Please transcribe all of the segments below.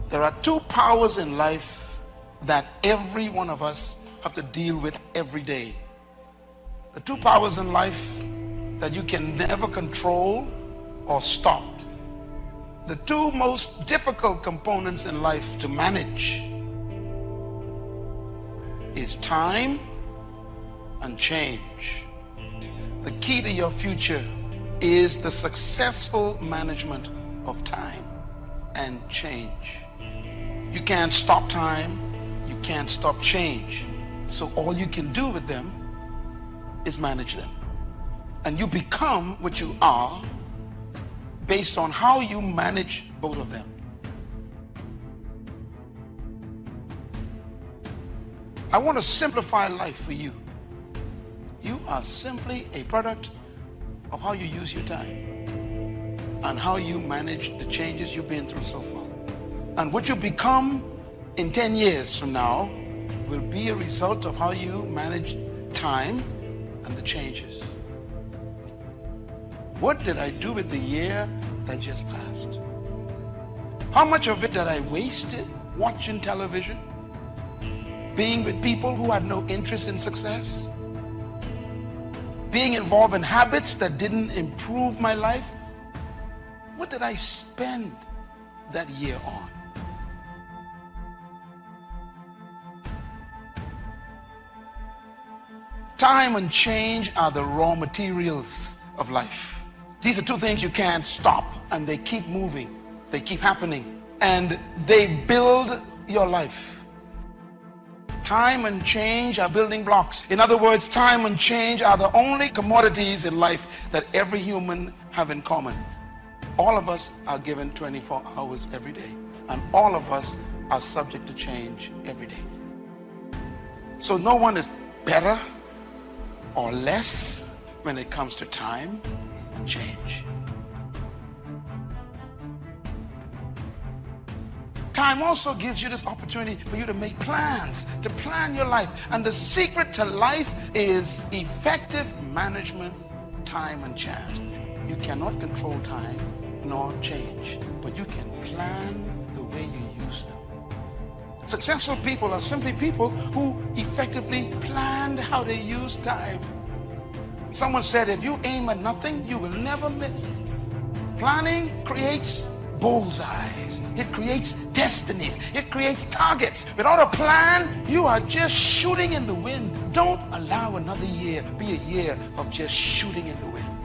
There are two powers in life that every one of us have to deal with every day. The two powers in life that you can never control or stop. The two most difficult components in life to manage is time and change. The key to your future is the successful management of time and change. You can't stop time, you can't stop change. So all you can do with them is manage them. And you become what you are based on how you manage both of them. I want to simplify life for you. You are simply a product of how you use your time and how you manage the changes you've been through so far. And what you become in 10 years from now will be a result of how you manage time and the changes. What did I do with the year that just passed? How much of it did I waste watching television? Being with people who had no interest in success? Being involved in habits that didn't improve my life? What did I spend that year on? Time and change are the raw materials of life. These are two things you can't stop, and they keep moving, they keep happening, and they build your life. Time and change are building blocks. In other words, time and change are the only commodities in life that every human have in common. All of us are given 24 hours every day, and all of us are subject to change every day. So no one is better or less when it comes to time and change. Time also gives you this opportunity for you to make plans, to plan your life. And the secret to life is effective management, time and chance. You cannot control time nor change, but you can plan the way you use them. Successful people are simply people who effectively planned how they use time. Someone said, if you aim at nothing, you will never miss. Planning creates bullseyes. It creates destinies. It creates targets. Without a plan, you are just shooting in the wind. Don't allow another year be a year of just shooting in the wind.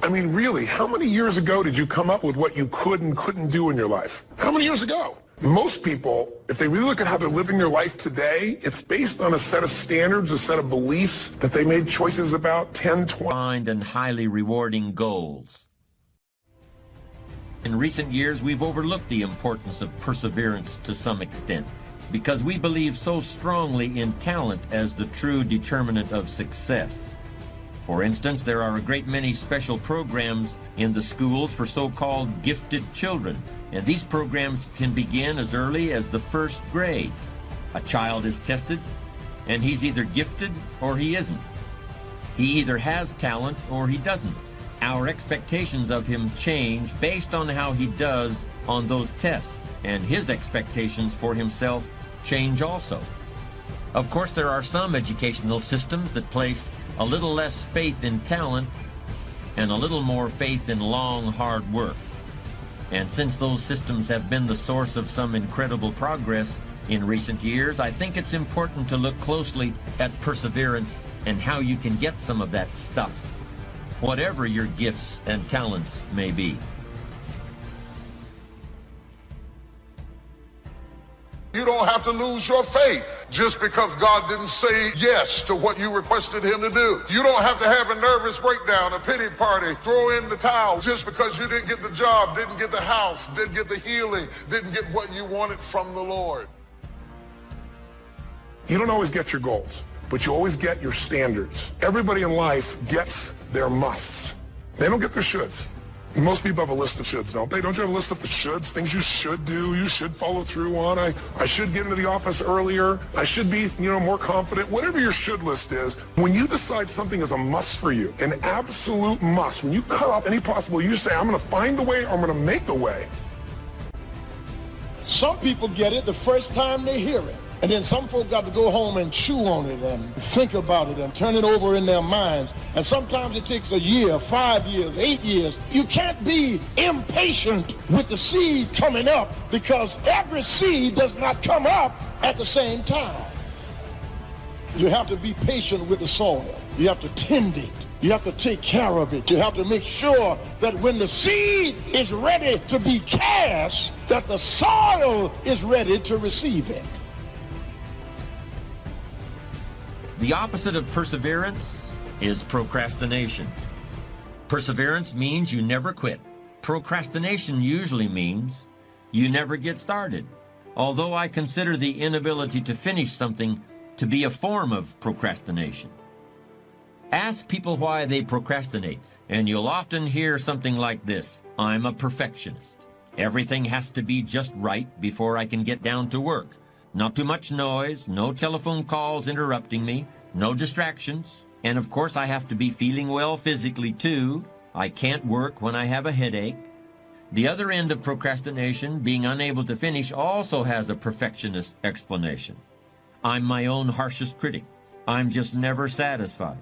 I mean, really, how many years ago did you come up with what you could and couldn't do in your life? How many years ago? Most people, if they really look at how they're living their life today, it's based on a set of standards, a set of beliefs that they made choices about 10, 20. And highly rewarding goals. In recent years, we've overlooked the importance of perseverance to some extent because we believe so strongly in talent as the true determinant of success. For instance, there are a great many special programs in the schools for so-called gifted children, and these programs can begin as early as the first grade. A child is tested, and he's either gifted or he isn't. He either has talent or he doesn't. Our expectations of him change based on how he does on those tests, and his expectations for himself change also. Of course, there are some educational systems that place a little less faith in talent and a little more faith in long, hard work. And since those systems have been the source of some incredible progress in recent years, I think it's important to look closely at perseverance and how you can get some of that stuff, whatever your gifts and talents may be. You don't have to lose your faith just because God didn't say yes to what you requested him to do. You don't have to have a nervous breakdown, a pity party, throw in the towel just because you didn't get the job, didn't get the house, didn't get the healing, didn't get what you wanted from the Lord. You don't always get your goals, but you always get your standards. Everybody in life gets their musts. They don't get their shoulds. Most people have a list of shoulds, don't they? Don't you have a list of the shoulds, things you should do, you should follow through on? I should get into the office earlier. I should be, more confident. Whatever your should list is, when you decide something is a must for you, an absolute must, when you cut off any possible, you say, I'm going to find the way, or I'm going to make the way. Some people get it the first time they hear it. And then some folk got to go home and chew on it and think about it and turn it over in their minds. And sometimes it takes a year, 5 years, 8 years. You can't be impatient with the seed coming up, because every seed does not come up at the same time. You have to be patient with the soil. You have to tend it. You have to take care of it. You have to make sure that when the seed is ready to be cast, that the soil is ready to receive it. The opposite of perseverance is procrastination. Perseverance means you never quit. Procrastination usually means you never get started. Although I consider the inability to finish something to be a form of procrastination. Ask people why they procrastinate, and you'll often hear something like this: I'm a perfectionist. Everything has to be just right before I can get down to work. Not too much noise, no telephone calls interrupting me, no distractions. And of course I have to be feeling well physically too. I can't work when I have a headache. The other end of procrastination, being unable to finish, also has a perfectionist explanation. I'm my own harshest critic. I'm just never satisfied.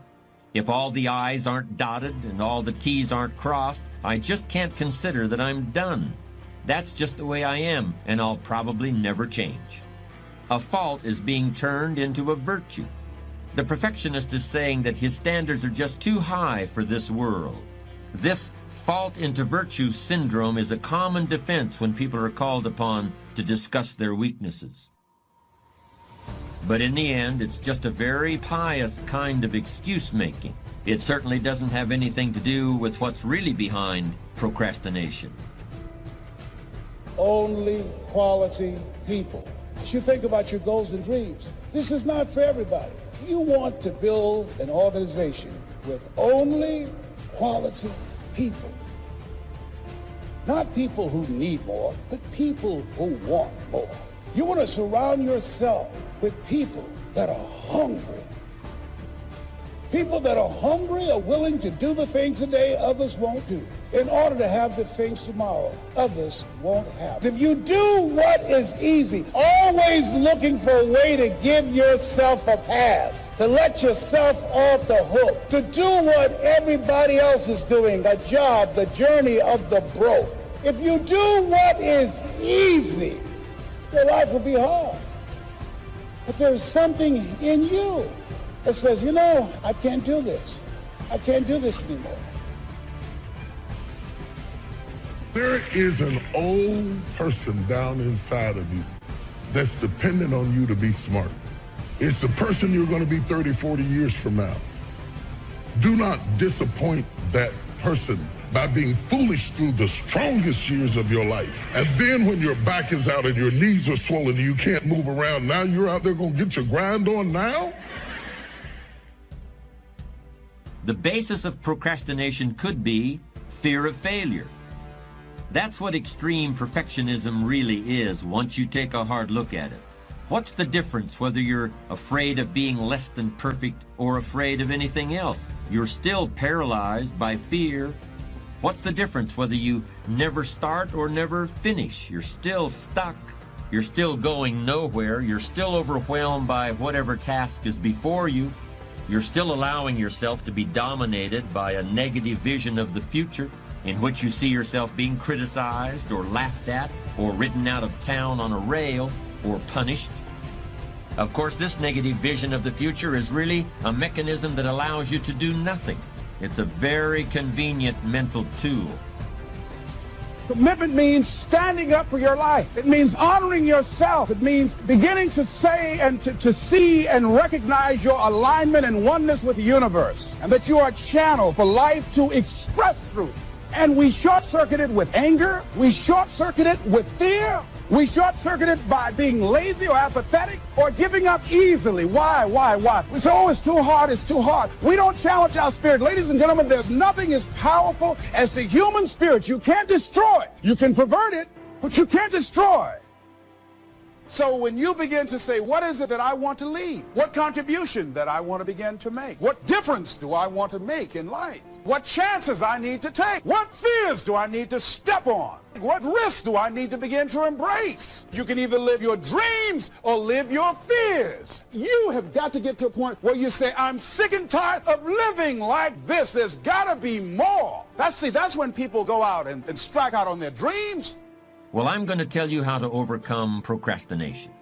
If all the I's aren't dotted and all the T's aren't crossed, I just can't consider that I'm done. That's just the way I am, and I'll probably never change. A fault is being turned into a virtue. The perfectionist is saying that his standards are just too high for this world. This fault into virtue syndrome is a common defense when people are called upon to discuss their weaknesses. But in the end, it's just a very pious kind of excuse-making. It certainly doesn't have anything to do with what's really behind procrastination. Only quality people. As you think about your goals and dreams, this is not for everybody. You want to build an organization with only quality people. Not people who need more, but people who want more. You want to surround yourself with people that are hungry. People that are hungry are willing to do the things today others won't do, in order to have the things tomorrow others won't have. If you do what is easy, always looking for a way to give yourself a pass, to let yourself off the hook, to do what everybody else is doing, a job, the journey of the broke. If you do what is easy, your life will be hard. If there's something in you that says, I can't do this. I can't do this anymore. There is an old person down inside of you that's dependent on you to be smart. It's the person you're going to be 30, 40 years from now. Do not disappoint that person by being foolish through the strongest years of your life. And then when your back is out and your knees are swollen and you can't move around, now you're out there going to get your grind on now? The basis of procrastination could be fear of failure. That's what extreme perfectionism really is once you take a hard look at it. What's the difference whether you're afraid of being less than perfect or afraid of anything else? You're still paralyzed by fear. What's the difference whether you never start or never finish? You're still stuck. You're still going nowhere. You're still overwhelmed by whatever task is before you. You're still allowing yourself to be dominated by a negative vision of the future in which you see yourself being criticized or laughed at or ridden out of town on a rail or punished. Of course, this negative vision of the future is really a mechanism that allows you to do nothing. It's a very convenient mental tool. Commitment means standing up for your life. It means honoring yourself. It means beginning to say and to see and recognize your alignment and oneness with the universe, and that you are a channel for life to express through. And we short-circuit it with anger. We short-circuit it with fear. We short-circuit it by being lazy or apathetic or giving up easily. Why? We say, oh, it's too hard, it's too hard. We don't challenge our spirit. Ladies and gentlemen, there's nothing as powerful as the human spirit. You can't destroy it. You can pervert it, but you can't destroy it. So when you begin to say, what is it that I want to leave? What contribution that I want to begin to make? What difference do I want to make in life? What chances I need to take? What fears do I need to step on? What risks do I need to begin to embrace? You can either live your dreams or live your fears. You have got to get to a point where you say, I'm sick and tired of living like this. There's got to be more. That's when people go out and strike out on their dreams. Well, I'm going to tell you how to overcome procrastination.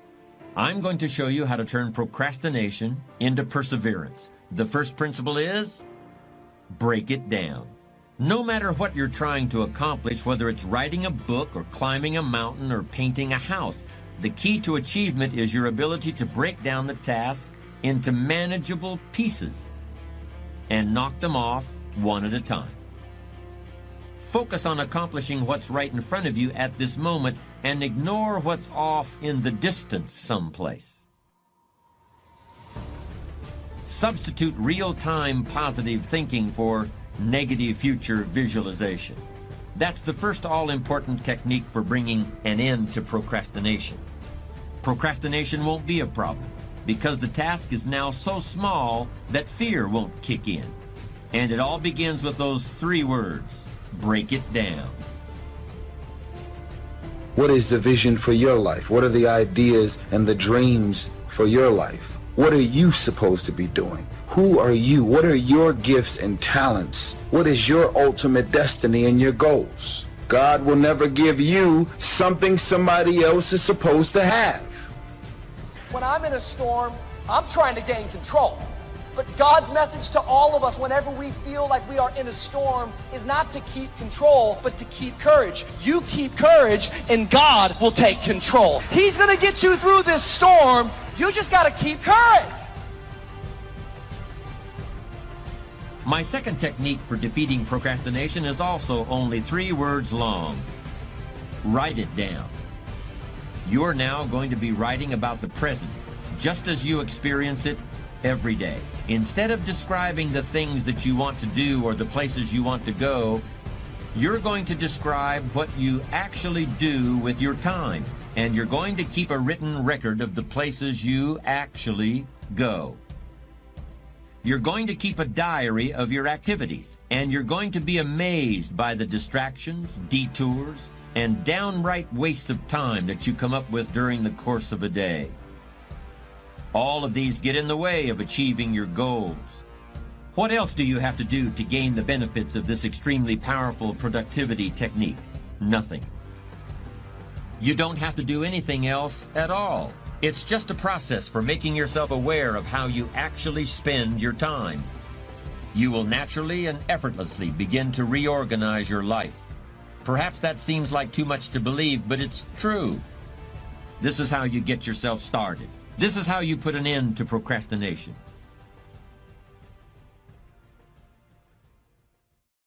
I'm going to show you how to turn procrastination into perseverance. The first principle is break it down. No matter what you're trying to accomplish, whether it's writing a book or climbing a mountain or painting a house, the key to achievement is your ability to break down the task into manageable pieces and knock them off one at a time. Focus on accomplishing what's right in front of you at this moment and ignore what's off in the distance someplace. Substitute real-time positive thinking for negative future visualization. That's the first all-important technique for bringing an end to procrastination. Procrastination won't be a problem because the task is now so small that fear won't kick in. And it all begins with those 3 words. Break it down. What is the vision for your life? What are the ideas and the dreams for your life? What are you supposed to be doing? Who are you? What are your gifts and talents? What is your ultimate destiny and your goals? God will never give you something somebody else is supposed to have. When I'm in a storm, I'm trying to gain control. But God's message to all of us whenever we feel like we are in a storm is not to keep control, but to keep courage. You keep courage and God will take control. He's going to get you through this storm. You just got to keep courage. My second technique for defeating procrastination is also only 3 words long. Write it down. You're now going to be writing about the present, just as you experience it every day. Instead of describing the things that you want to do or the places you want to go, you're going to describe what you actually do with your time, and you're going to keep a written record of the places you actually go. You're going to keep a diary of your activities, and you're going to be amazed by the distractions, detours, and downright wastes of time that you come up with during the course of a day. All of these get in the way of achieving your goals. What else do you have to do to gain the benefits of this extremely powerful productivity technique? Nothing. You don't have to do anything else at all. It's just a process for making yourself aware of how you actually spend your time. You will naturally and effortlessly begin to reorganize your life. Perhaps that seems like too much to believe, but it's true. This is how you get yourself started. This is how you put an end to procrastination.